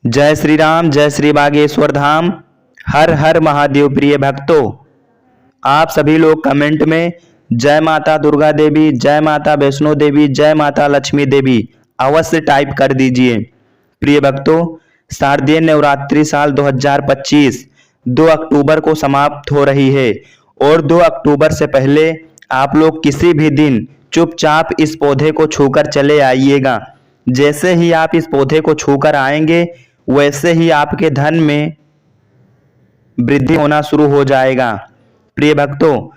जय श्री राम, जय श्री बागेश्वर धाम। हर हर महादेव। प्रिय भक्तों, आप सभी लोग कमेंट में जय माता दुर्गा देवी, जय माता वैष्णो देवी, जय माता लक्ष्मी देवी अवश्य टाइप कर दीजिए। प्रिय भक्तों, शारदीय नवरात्रि साल 2025 2 अक्टूबर को समाप्त हो रही है और 2 अक्टूबर से पहले आप लोग किसी भी दिन चुपचाप इस पौधे को छूकर चले आइएगा। जैसे ही आप इस पौधे को छूकर आएंगे वैसे ही आपके धन में वृद्धि होना शुरू हो जाएगा। प्रिय भक्तों,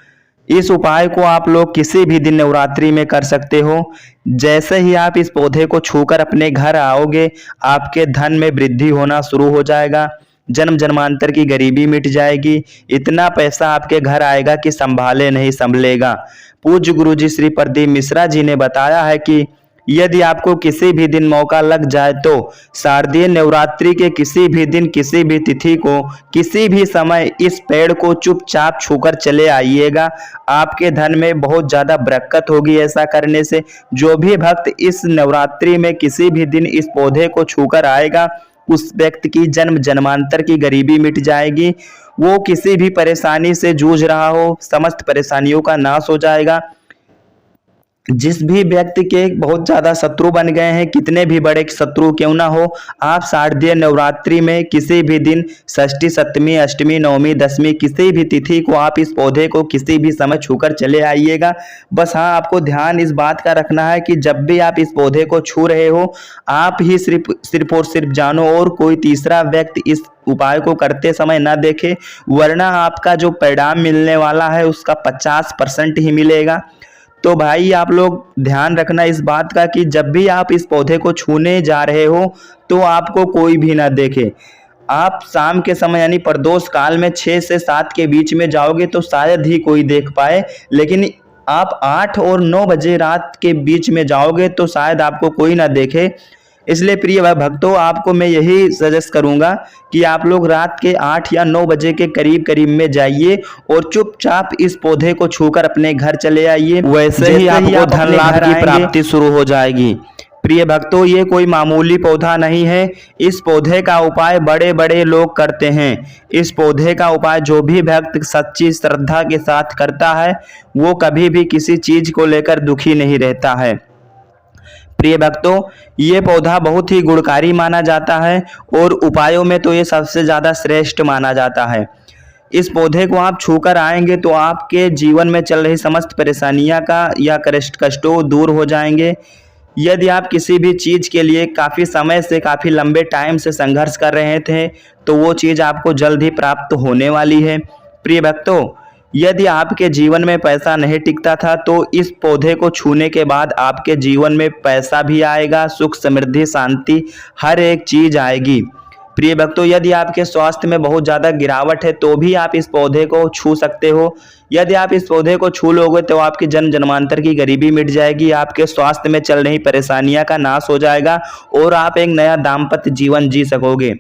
इस उपाय को आप लोग किसी भी दिन नवरात्रि में कर सकते हो। जैसे ही आप इस पौधे को छूकर अपने घर आओगे, आपके धन में वृद्धि होना शुरू हो जाएगा। जन्म जन्मांतर की गरीबी मिट जाएगी। इतना पैसा आपके घर आएगा कि संभाले नहीं संभलेगा। पूज्य गुरु जी श्री प्रदीप मिश्रा जी ने बताया है कि यदि आपको किसी भी दिन मौका लग जाए तो शारदीय नवरात्रि के किसी भी दिन, किसी भी तिथि को, किसी भी समय इस पेड़ को चुपचाप छूकर चले आइएगा। आपके धन में बहुत ज़्यादा बरकत होगी। ऐसा करने से जो भी भक्त इस नवरात्रि में किसी भी दिन इस पौधे को छूकर आएगा, उस व्यक्ति की जन्म जन्मांतर की गरीबी मिट जाएगी। वो किसी भी परेशानी से जूझ रहा हो, समस्त परेशानियों का नाश हो जाएगा। जिस भी व्यक्ति के बहुत ज्यादा शत्रु बन गए हैं, कितने भी बड़े शत्रु क्यों ना हो, आप शारदीय नवरात्रि में किसी भी दिन, षष्ठी, सप्तमी, अष्टमी, नवमी, दसवीं, किसी भी तिथि को आप इस पौधे को किसी भी समय छूकर चले आइएगा। बस हाँ, आपको ध्यान इस बात का रखना है कि जब भी आप इस पौधे को छू रहे हो, आप ही सिर्फ और सिर्फ जानो और कोई तीसरा व्यक्ति इस उपाय को करते समय ना देखे, वरना आपका जो परिणाम मिलने वाला है उसका 50% ही मिलेगा। तो भाई, आप लोग ध्यान रखना इस बात का कि जब भी आप इस पौधे को छूने जा रहे हो तो आपको कोई भी ना देखे। आप शाम के समय यानी प्रदोष काल में 6 से 7 के बीच में जाओगे तो शायद ही कोई देख पाए, लेकिन आप 8 और 9 बजे रात के बीच में जाओगे तो शायद आपको कोई ना देखे। इसलिए प्रिय भक्तों, आपको मैं यही सजेस्ट करूंगा कि आप लोग रात के 8 या 9 बजे के करीब करीब में जाइए और चुपचाप इस पौधे को छूकर अपने घर चले आइए। वैसे ही आपको धन लाभ की प्राप्ति शुरू हो जाएगी। प्रिय भक्तों, ये कोई मामूली पौधा नहीं है। इस पौधे का उपाय बड़े बड़े लोग करते हैं। इस पौधे का उपाय जो भी भक्त सच्ची श्रद्धा के साथ करता है, वो कभी भी किसी चीज को लेकर दुखी नहीं रहता है। प्रिय भक्तों, ये पौधा बहुत ही गुणकारी माना जाता है और उपायों में तो ये सबसे ज़्यादा श्रेष्ठ माना जाता है। इस पौधे को आप छूकर आएंगे तो आपके जीवन में चल रही समस्त परेशानियां का या कष्टों दूर हो जाएंगे। यदि आप किसी भी चीज़ के लिए काफ़ी समय से, काफ़ी लंबे टाइम से संघर्ष कर रहे थे तो वो चीज़ आपको जल्द ही प्राप्त होने वाली है। प्रिय भक्तों, यदि आपके जीवन में पैसा नहीं टिकता था तो इस पौधे को छूने के बाद आपके जीवन में पैसा भी आएगा, सुख, समृद्धि, शांति, हर एक चीज आएगी। प्रिय भक्तों, यदि आपके स्वास्थ्य में बहुत ज़्यादा गिरावट है तो भी आप इस पौधे को छू सकते हो। यदि आप इस पौधे को छू लोगे तो आपकी जन्म जन्मांतर की गरीबी मिट जाएगी, आपके स्वास्थ्य में चल रही परेशानियां का नाश हो जाएगा और आप एक नया दाम्पत्य जीवन जी सकोगे।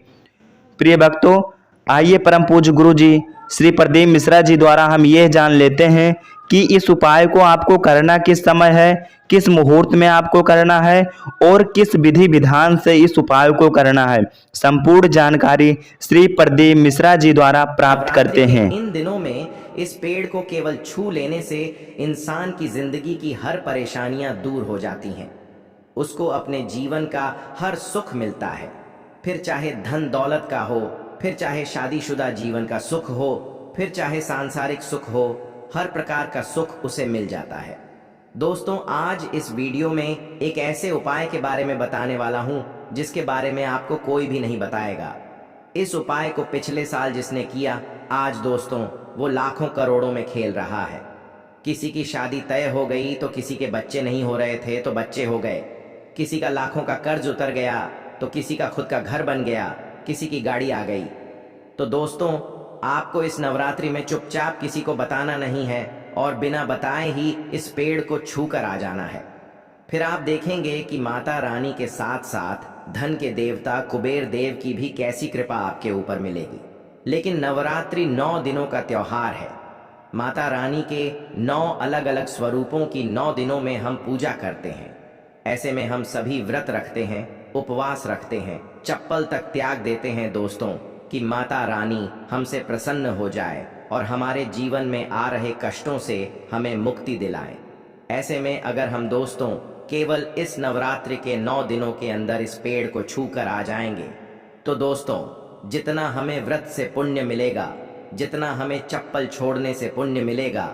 प्रिय भक्तों, आइए परम पूज्य गुरु जी श्री प्रदीप मिश्रा जी द्वारा हम ये जान लेते हैं कि इस उपाय को आपको करना किस समय है, किस मुहूर्त में आपको करना है और किस विधि विधान से इस उपाय को करना है। संपूर्ण जानकारी श्री प्रदीप मिश्रा जी द्वारा प्राप्त करते हैं। इन दिनों में इस पेड़ को केवल छू लेने से इंसान की जिंदगी की हर परेशानियां दूर हो जाती हैं। उसको अपने जीवन का हर सुख मिलता है, फिर चाहे धन दौलत का हो, फिर चाहे शादीशुदा जीवन का सुख हो, फिर चाहे सांसारिक सुख हो, हर प्रकार का सुख उसे मिल जाता है। दोस्तों, आज इस वीडियो में एक ऐसे उपाय के बारे में बताने वाला हूं जिसके बारे में आपको कोई भी नहीं बताएगा। इस उपाय को पिछले साल जिसने किया, आज दोस्तों वो लाखों करोड़ों में खेल रहा है। किसी की शादी तय हो गई तो किसी के बच्चे नहीं हो रहे थे तो बच्चे हो गए। किसी का लाखों का कर्ज उतर गया तो किसी का खुद का घर बन गया, किसी की गाड़ी आ गई। तो दोस्तों, आपको इस नवरात्रि में चुपचाप किसी को बताना नहीं है और बिना बताए ही इस पेड़ को छूकर आ जाना है। फिर आप देखेंगे कि माता रानी के साथ साथ धन के देवता कुबेर देव की भी कैसी कृपा आपके ऊपर मिलेगी। लेकिन नवरात्रि 9 दिनों का त्योहार है। माता रानी के 9 अलग अलग स्वरूपों की 9 दिनों में हम पूजा करते हैं। ऐसे में हम सभी व्रत रखते हैं उपवास रखते हैं, चप्पल तक त्याग देते हैं दोस्तों, कि माता रानी हमसे प्रसन्न हो जाए और हमारे जीवन में आ रहे कष्टों से हमें मुक्ति दिलाए। ऐसे में अगर हम दोस्तों केवल इस नवरात्रि के 9 दिनों के अंदर इस पेड़ को छू कर आ जाएंगे, तो दोस्तों जितना हमें व्रत से पुण्य मिलेगा, जितना हमें चप्पल छोड़ने से पुण्य मिलेगा,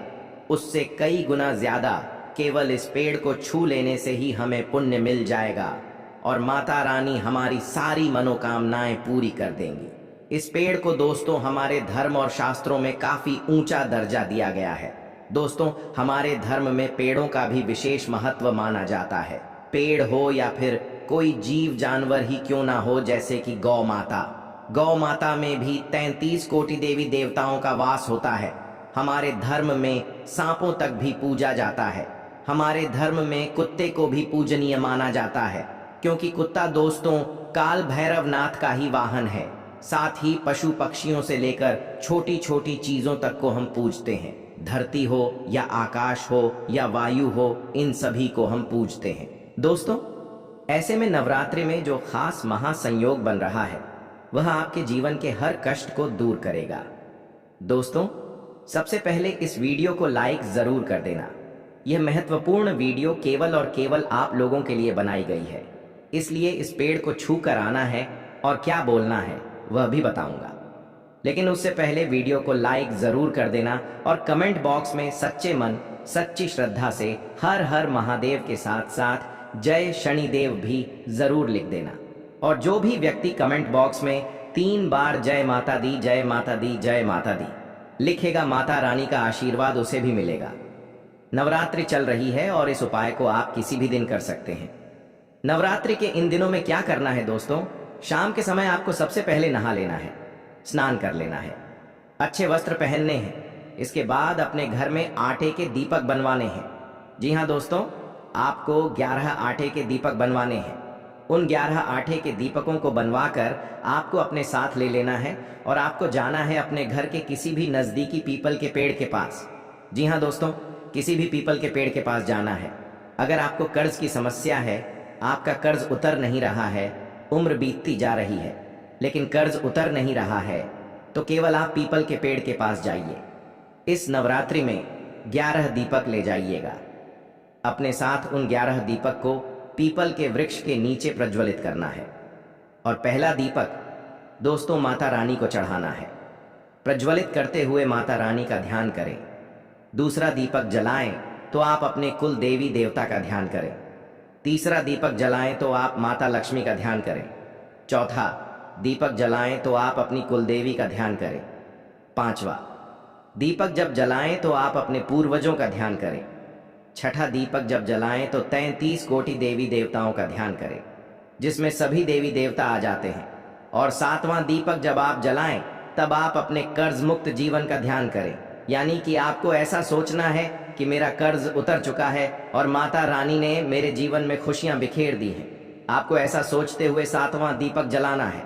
उससे कई गुना ज्यादा केवल इस पेड़ को छू लेने से ही हमें पुण्य मिल जाएगा और माता रानी हमारी सारी मनोकामनाएं पूरी कर देंगी। इस पेड़ को दोस्तों हमारे धर्म और शास्त्रों में काफी ऊंचा दर्जा दिया गया है। दोस्तों हमारे धर्म में पेड़ों का भी विशेष महत्व माना जाता है। पेड़ हो या फिर कोई जीव जानवर ही क्यों ना हो, जैसे कि गौ माता, गौ माता में भी 33 कोटि देवी देवताओं का वास होता है। हमारे धर्म में सांपों तक भी पूजा जाता है। हमारे धर्म में कुत्ते को भी पूजनीय माना जाता है, क्योंकि कुत्ता दोस्तों काल भैरव नाथ का ही वाहन है। साथ ही पशु पक्षियों से लेकर छोटी छोटी चीजों तक को हम पूजते हैं। धरती हो या आकाश हो या वायु हो, इन सभी को हम पूजते हैं। दोस्तों ऐसे में नवरात्रि में जो खास महासंयोग बन रहा है, वह आपके जीवन के हर कष्ट को दूर करेगा। दोस्तों सबसे पहले इस वीडियो को लाइक जरूर कर देना। यह महत्वपूर्ण वीडियो केवल और केवल आप लोगों के लिए बनाई गई है, इसलिए इस पेड़ को छू कर आना है और क्या बोलना है वह भी बताऊंगा। लेकिन उससे पहले वीडियो को लाइक जरूर कर देना और कमेंट बॉक्स में सच्चे मन सच्ची श्रद्धा से हर हर महादेव के साथ साथ जय शनिदेव भी जरूर लिख देना। और जो भी व्यक्ति कमेंट बॉक्स में 3 बार जय माता दी जय माता दी जय माता दी लिखेगा, माता रानी का आशीर्वाद उसे भी मिलेगा। नवरात्रि चल रही है और इस उपाय को आप किसी भी दिन कर सकते हैं। नवरात्रि के इन दिनों में क्या करना है दोस्तों, शाम के समय आपको सबसे पहले नहा लेना है, स्नान कर लेना है, अच्छे वस्त्र पहनने हैं। इसके बाद अपने घर में आटे के दीपक बनवाने हैं। जी हाँ दोस्तों, आपको 11 आटे के दीपक बनवाने हैं। उन 11 आटे के दीपकों को बनवाकर आपको अपने साथ ले लेना है और आपको जाना है अपने घर के किसी भी नजदीकी पीपल के पेड़ के पास। जी हाँ दोस्तों, किसी भी पीपल के पेड़ के पास जाना है। अगर आपको कर्ज की समस्या है, आपका कर्ज उतर नहीं रहा है, उम्र बीतती जा रही है लेकिन कर्ज उतर नहीं रहा है, तो केवल आप पीपल के पेड़ के पास जाइए। इस नवरात्रि में 11 दीपक ले जाइएगा। अपने साथ उन 11 दीपक को पीपल के वृक्ष के नीचे प्रज्वलित करना है। और पहला दीपक दोस्तों माता रानी को चढ़ाना है। प्रज्वलित करते हुए माता रानी का ध्यान करें। दूसरा दीपक जलाएं तो आप अपने कुल देवी देवता का ध्यान करें। तीसरा दीपक जलाएं तो आप माता लक्ष्मी का ध्यान करें। चौथा दीपक जलाएं तो आप अपनी कुलदेवी का ध्यान करें। पांचवा दीपक जब जलाएं तो आप अपने पूर्वजों का ध्यान करें। छठा दीपक जब जलाएं तो 33 कोटि देवी देवताओं का ध्यान करें, जिसमें सभी देवी देवता आ जाते हैं। और सातवां दीपक जब आप जलाएं तब आप अपने कर्ज मुक्त जीवन का ध्यान करें। यानी कि आपको ऐसा सोचना है कि मेरा कर्ज उतर चुका है और माता रानी ने मेरे जीवन में खुशियां बिखेर दी हैं। आपको ऐसा सोचते हुए 7वां दीपक जलाना है।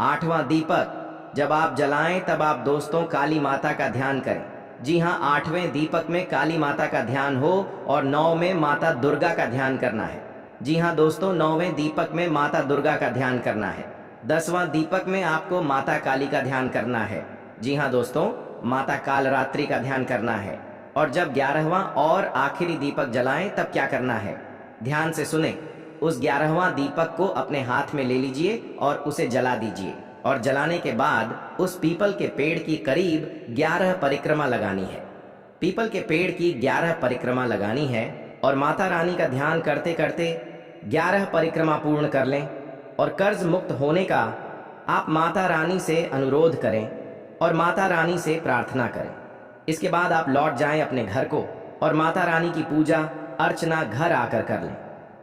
8वां दीपक जब आप जलाएं तब आप दोस्तों काली माता का ध्यान करें। जी हाँ, 8वें दीपक में काली माता का ध्यान हो और 9 में माता दुर्गा का ध्यान करना है। जी हाँ दोस्तों, 9वें दीपक में माता दुर्गा का ध्यान करना है। 10वां दीपक में आपको माता काली का ध्यान करना है। जी हाँ दोस्तों, माता कालरात्रि का ध्यान करना है। और जब 11वां और आखिरी दीपक जलाएं तब क्या करना है, ध्यान से सुने। उस 11वां दीपक को अपने हाथ में ले लीजिए और उसे जला दीजिए। और जलाने के बाद उस पीपल के पेड़ की करीब 11 परिक्रमा लगानी है। पीपल के पेड़ की 11 परिक्रमा लगानी है और माता रानी का ध्यान करते करते 11 परिक्रमा पूर्ण कर लें। और कर्ज मुक्त होने का आप माता रानी से अनुरोध करें और माता रानी से प्रार्थना करें। इसके बाद आप लौट जाएं अपने घर को और माता रानी की पूजा अर्चना घर आकर कर लें।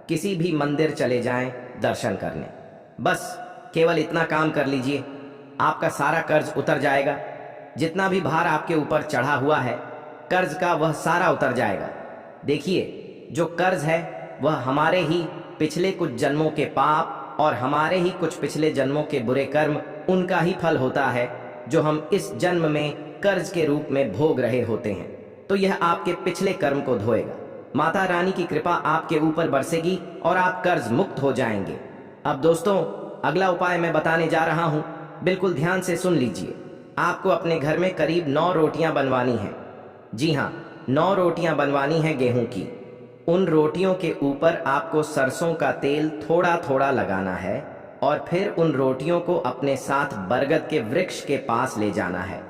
किसी भी मंदिर चले जाएं, दर्शन कर लें। बस केवल इतना काम कर लीजिए, आपका सारा कर्ज उतर जाएगा। जितना भी भार आपके ऊपर चढ़ा हुआ है कर्ज का, वह सारा उतर जाएगा। देखिए, जो कर्ज है वह हमारे ही पिछले कुछ जन्मों के पाप और हमारे ही कुछ पिछले जन्मों के बुरे कर्म, उनका ही फल होता है जो हम इस जन्म में कर्ज के रूप में भोग रहे होते हैं। तो यह आपके पिछले कर्म को धोएगा। माता रानी की कृपा आपके ऊपर बरसेगी और आप कर्ज मुक्त हो जाएंगे। अब दोस्तों, अगला उपाय मैं बताने जा रहा हूं, बिल्कुल ध्यान से सुन लीजिए। आपको अपने घर में करीब 9 रोटियां बनवानी हैं। जी हाँ, 9 रोटियां बनवानी है गेहूं की। उन रोटियों के ऊपर आपको सरसों का तेल थोड़ा थोड़ा लगाना है और फिर उन रोटियों को अपने साथ बरगद के वृक्ष के पास ले जाना है।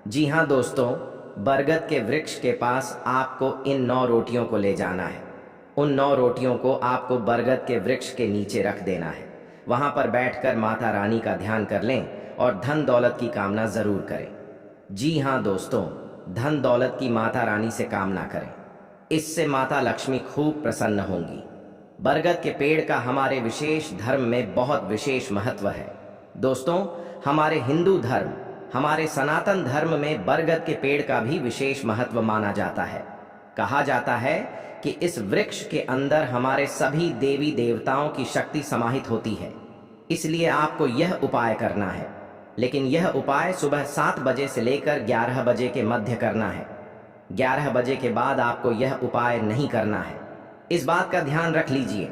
जी हाँ दोस्तों, बरगद के वृक्ष के पास आपको इन 9 रोटियों को ले जाना है। उन 9 रोटियों को आपको बरगद के वृक्ष के नीचे रख देना है। वहां पर बैठकर माता रानी का ध्यान कर लें और धन दौलत की कामना जरूर करें। जी हाँ दोस्तों, धन दौलत की माता रानी से कामना करें, इससे माता लक्ष्मी खूब प्रसन्न होंगी। बरगद के पेड़ का हमारे विशेष धर्म में बहुत विशेष महत्व है। दोस्तों, हमारे हिंदू धर्म, हमारे सनातन धर्म में बरगद के पेड़ का भी विशेष महत्व माना जाता है। कहा जाता है कि इस वृक्ष के अंदर हमारे सभी देवी देवताओं की शक्ति समाहित होती है। इसलिए आपको यह उपाय करना है, लेकिन यह उपाय सुबह 7 बजे से लेकर 11 बजे के मध्य करना है। 11 बजे के बाद आपको यह उपाय नहीं करना है। इस बात का ध्यान रख लीजिए।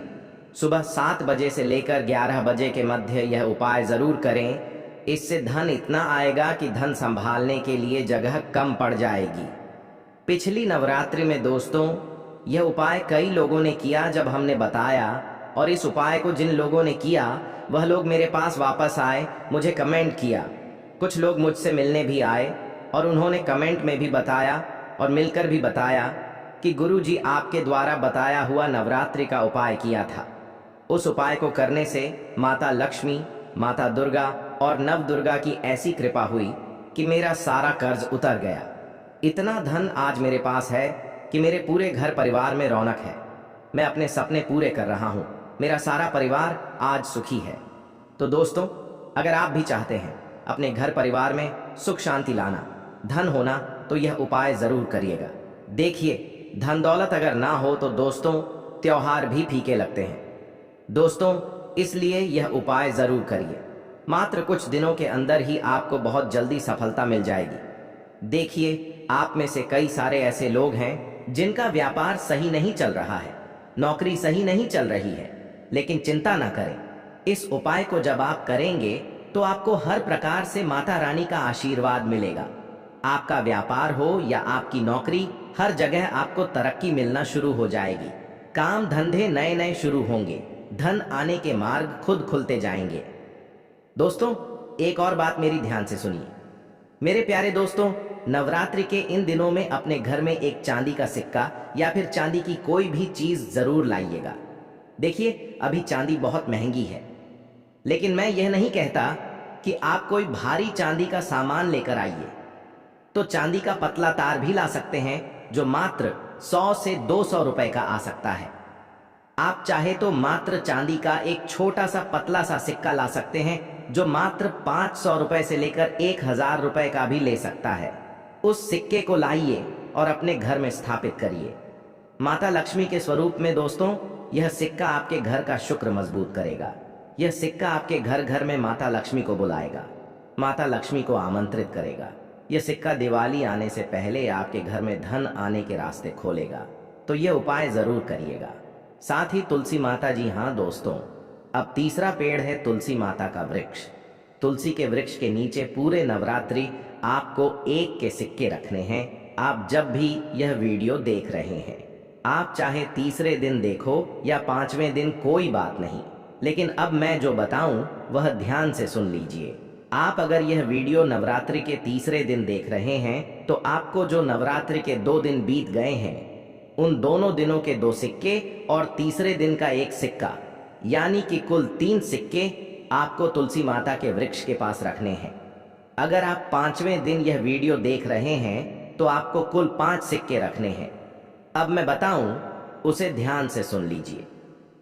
सुबह 7 बजे से लेकर 11 बजे के मध्य यह उपाय जरूर करें। इससे धन इतना आएगा कि धन संभालने के लिए जगह कम पड़ जाएगी। पिछली नवरात्रि में दोस्तों, यह उपाय कई लोगों ने किया जब हमने बताया, और इस उपाय को जिन लोगों ने किया वह लोग मेरे पास वापस आए, मुझे कमेंट किया। कुछ लोग मुझसे मिलने भी आए और उन्होंने कमेंट में भी बताया और मिलकर भी बताया कि गुरुजी आपके द्वारा बताया हुआ नवरात्रि का उपाय किया था। उस उपाय को करने से माता लक्ष्मी, माता दुर्गा और नव दुर्गा की ऐसी कृपा हुई कि मेरा सारा कर्ज उतर गया। इतना धन आज मेरे पास है कि मेरे पूरे घर परिवार में रौनक है। मैं अपने सपने पूरे कर रहा हूँ। मेरा सारा परिवार आज सुखी है। तो दोस्तों, अगर आप भी चाहते हैं अपने घर परिवार में सुख शांति लाना, धन होना, तो यह उपाय जरूर करिएगा। देखिए, धन दौलत अगर ना हो तो दोस्तों त्योहार भी फीके लगते हैं। दोस्तों, इसलिए यह उपाय जरूर करिए। मात्र कुछ दिनों के अंदर ही आपको बहुत जल्दी सफलता मिल जाएगी। देखिए, आप में से कई सारे ऐसे लोग हैं जिनका व्यापार सही नहीं चल रहा है, नौकरी सही नहीं चल रही है, लेकिन चिंता ना करें। इस उपाय को जब आप करेंगे तो आपको हर प्रकार से माता रानी का आशीर्वाद मिलेगा। आपका व्यापार हो या आपकी नौकरी, हर जगह आपको तरक्की मिलना शुरू हो जाएगी। काम धंधे नए नए शुरू होंगे, धन आने के मार्ग खुद खुलते जाएंगे। दोस्तों, एक और बात मेरी ध्यान से सुनिए। मेरे प्यारे दोस्तों, नवरात्रि के इन दिनों में अपने घर में एक चांदी का सिक्का या फिर चांदी की कोई भी चीज जरूर लाइएगा। देखिए, अभी चांदी बहुत महंगी है, लेकिन मैं यह नहीं कहता कि आप कोई भारी चांदी का सामान लेकर आइए। तो चांदी का पतला तार भी ला सकते हैं, जो मात्र 100 से 200 रुपए का आ सकता है। आप चाहे तो मात्र चांदी का एक छोटा सा पतला सा सिक्का ला सकते हैं, जो मात्र 500 रुपए से लेकर 1000 रुपए का भी ले सकता है। उस सिक्के को लाइए और अपने घर में स्थापित करिए। माता लक्ष्मी के स्वरूप में दोस्तों, यह सिक्का आपके घर का शुक्र मजबूत करेगा। यह सिक्का आपके घर घर में माता लक्ष्मी को बुलाएगा, माता लक्ष्मी को आमंत्रित करेगा। यह सिक्का दिवाली आने से पहले आपके घर में धन आने के रास्ते खोलेगा। तो यह उपाय जरूर करिएगा। साथ ही तुलसी माता, जी हाँ दोस्तों, अब तीसरा पेड़ है तुलसी माता का वृक्ष। तुलसी के वृक्ष के नीचे पूरे नवरात्रि आपको 1 के सिक्के रखने हैं। आप जब भी यह वीडियो देख रहे हैं, आप चाहे तीसरे दिन देखो या 5वें दिन, कोई बात नहीं, लेकिन अब मैं जो बताऊं वह ध्यान से सुन लीजिए। आप अगर यह वीडियो नवरात्रि के तीसरे दिन देख रहे हैं तो आपको जो नवरात्रि के 2 दिन बीत गए हैं, उन दोनों दिनों के 2 सिक्के और तीसरे दिन का 1 सिक्का, यानी कि कुल 3 सिक्के आपको तुलसी माता के वृक्ष के पास रखने हैं। अगर आप 5वें दिन यह वीडियो देख रहे हैं तो आपको कुल 5 सिक्के रखने हैं। अब मैं बताऊं, उसे ध्यान से सुन लीजिए।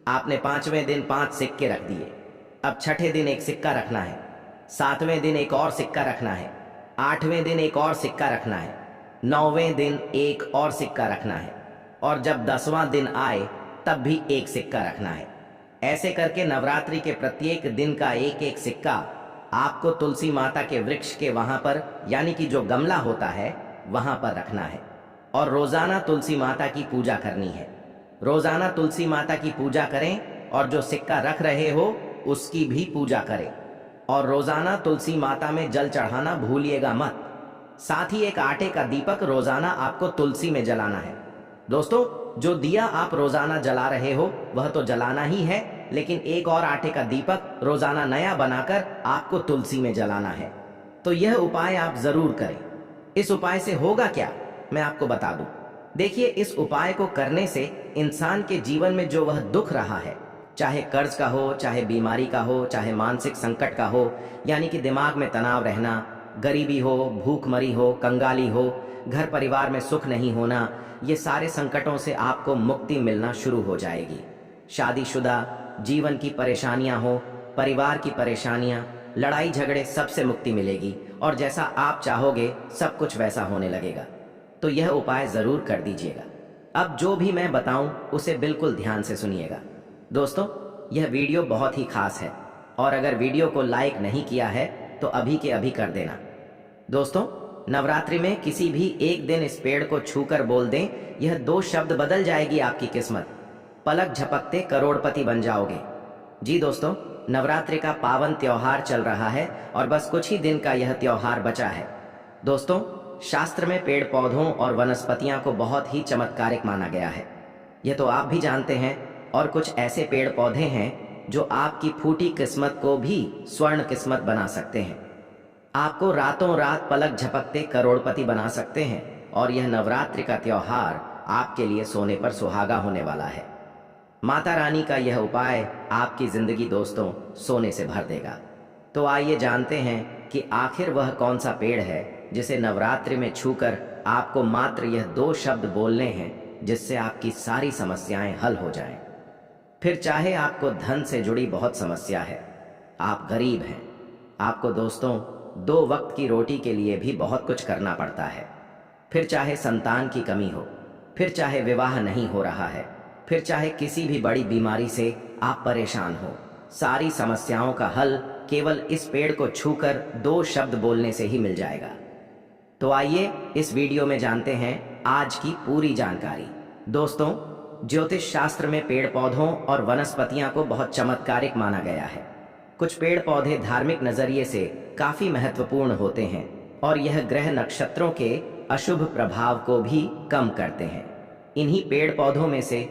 आपने 5वें दिन 5 सिक्के रख दिए। अब छठे दिन 1 सिक्का रखना है, 7वें दिन 1 और सिक्का रखना है, 8वें दिन 1 और सिक्का रखना है, 9वें दिन 1 और सिक्का रखना है, और जब 10वां दिन आए तब भी 1 सिक्का रखना है। ऐसे करके नवरात्रि के प्रत्येक दिन का 1-1 सिक्का आपको तुलसी माता के वृक्ष के वहां पर, यानी कि जो गमला होता है, वहां पर रखना है। और रोजाना तुलसी माता की पूजा करनी है। रोजाना तुलसी माता की पूजा करें और जो सिक्का रख रहे हो उसकी भी पूजा करें। और रोजाना तुलसी माता में जल चढ़ाना भूलिएगा मत। साथ ही एक आटे का दीपक रोजाना आपको तुलसी में जलाना है। दोस्तों, जो दिया आप रोजाना जला रहे हो वह तो जलाना ही है, लेकिन एक और आटे का दीपक रोजाना नया बनाकर आपको तुलसी में जलाना है। तो यह उपाय आप जरूर करें। इस उपाय से होगा क्या, मैं आपको बता दूं। देखिए, इस उपाय को करने से इंसान के जीवन में जो वह दुख रहा है, चाहे कर्ज का हो, चाहे बीमारी का हो, चाहे मानसिक संकट का हो, यानी कि दिमाग में तनाव रहना, गरीबी हो, भूखमरी हो, कंगाली हो, घर परिवार में सुख नहीं होना, ये सारे संकटों से आपको मुक्ति मिलना शुरू हो जाएगी। शादीशुदा जीवन की परेशानियां हो, परिवार की परेशानियां, लड़ाई झगड़े, सबसे मुक्ति मिलेगी और जैसा आप चाहोगे सब कुछ वैसा होने लगेगा। तो यह उपाय जरूर कर दीजिएगा। अब जो भी मैं बताऊं उसे बिल्कुल ध्यान से सुनिएगा। दोस्तों, यह वीडियो बहुत ही खास है और अगर वीडियो को लाइक नहीं किया है तो अभी के अभी कर देना। दोस्तों, नवरात्रि में किसी भी एक दिन इस पेड़ को छूकर बोल दें, यह 2 शब्द बदल जाएगी आपकी किस्मत। पलक झपकते करोड़पति बन जाओगे। जी दोस्तों, नवरात्रि का पावन त्योहार चल रहा है और बस कुछ ही दिन का यह त्योहार बचा है। दोस्तों, शास्त्र में पेड़ पौधों और वनस्पतियां को बहुत ही चमत्कारिक माना गया है। यह तो आप भी जानते हैं। और कुछ ऐसे पेड़ पौधे हैं जो आपकी फूटी किस्मत को भी स्वर्ण किस्मत बना सकते हैं। आपको रातों रात पलक झपकते करोड़पति बना सकते हैं। और यह नवरात्रि का त्योहार आपके लिए सोने पर सुहागा होने वाला है। माता रानी का यह उपाय आपकी जिंदगी दोस्तों सोने से भर देगा। तो आइए जानते हैं कि आखिर वह कौन सा पेड़ है जिसे नवरात्रि में छूकर आपको मात्र यह 2 शब्द बोलने हैं, जिससे आपकी सारी समस्याएं हल हो जाएं। फिर चाहे आपको धन से जुड़ी बहुत समस्या है, आप गरीब हैं, आपको दोस्तों 2 वक्त की रोटी के लिए भी बहुत कुछ करना पड़ता है, फिर चाहे संतान की कमी हो, फिर चाहे विवाह नहीं हो रहा है, फिर चाहे किसी भी बड़ी बीमारी से आप परेशान हो, सारी समस्याओं का हल केवल इस पेड़ को छूकर 2 शब्द बोलने से ही मिल जाएगा। तो आइए इस वीडियो में जानते हैं आज की पूरी जानकारी। दोस्तों, ज्योतिष शास्त्र में पेड़ पौधों और वनस्पतियां को बहुत चमत्कारिक माना गया है। कुछ पेड़ पौधे धार्मिक नजरिए से काफी महत्वपूर्ण होते हैं और यह ग्रह नक्षत्रों के अशुभ प्रभाव को भी कम करते हैं। इन्हीं पेड़ पौधों में से